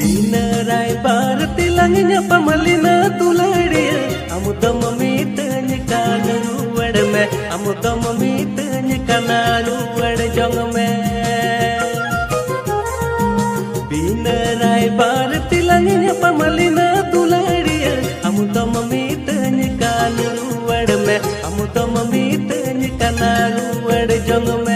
Pinarai barati langnya pamalina tuladia amu tamami tanya kana ruwad me amu tamami tanya kana ruwad jong me Pinarai barati langnya pamalina tuladia amu tamami tanya kana ruwad me amu tamami tanya kana ruwad jong me